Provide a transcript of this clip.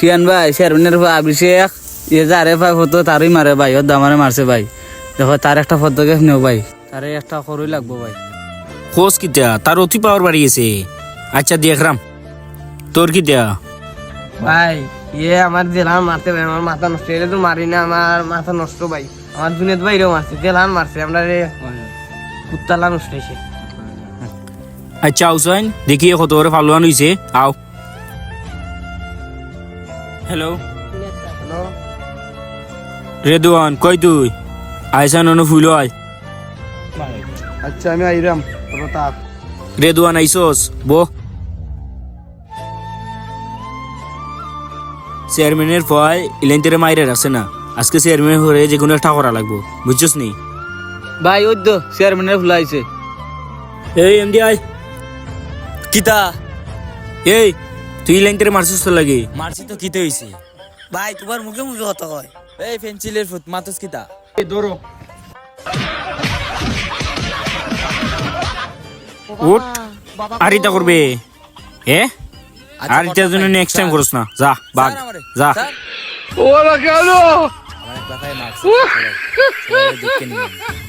Xi'an ভাই চেয়ারম্যানের অভিষেক যারে ভাই ফটো তারই মারে ভাই ওর দামারে মারছে ভাই দেখো তার একটা পদক্ষেপ নেও ভাই তারে একটা করই লাগবো ভাই খোঁজ কিতা তার অতি পাওয়ার বাড়িয়েছে আচ্ছা দেখরাম তোর কিতা ভাই আমার জেলান মারতে ভাই আমার মাথা নষ্ট এটা তো মারি না আমার মাথা নষ্ট ভাই আমার দুনিয়াত বাইরেও মারছে জেলান মারছে আমরা রে কুত্তালা নষ্ট হয়েছে আচ্ছা আউসাইন দেখি কত করে ফালুয়ান হইছে আও হ্যালো হ্যালো রেদওয়ান কই তুই আইসান অনু ফুল আয় আচ্ছা আমি আইরাম প্রতাপ রেদওয়ান আইসোস বো চেয়ারম্যানের ভয় ইলেন্টারে মাইরে আছে না আজকে চেয়ারম্যান হয়ে যে কোনো একটা করা লাগবো বুঝছস নি ভাই ওই তো চেয়ারম্যানের ফুলাইছে এই এমডি আই কিতা এই তুই ইলেন্টারে মারছিস তো লাগে মারছি তো কিতে হইছে ভাই তোমার মুখে মুখে কথা কয় এই পেন্সিলের ফুট মাতস কিতা উঠ আর এটা করবে এ আর এটার জন্য নেক্সট টাইম করছ না যা বাগ যা আমার এক কথায় মারছে সবাই দেখে নিবেন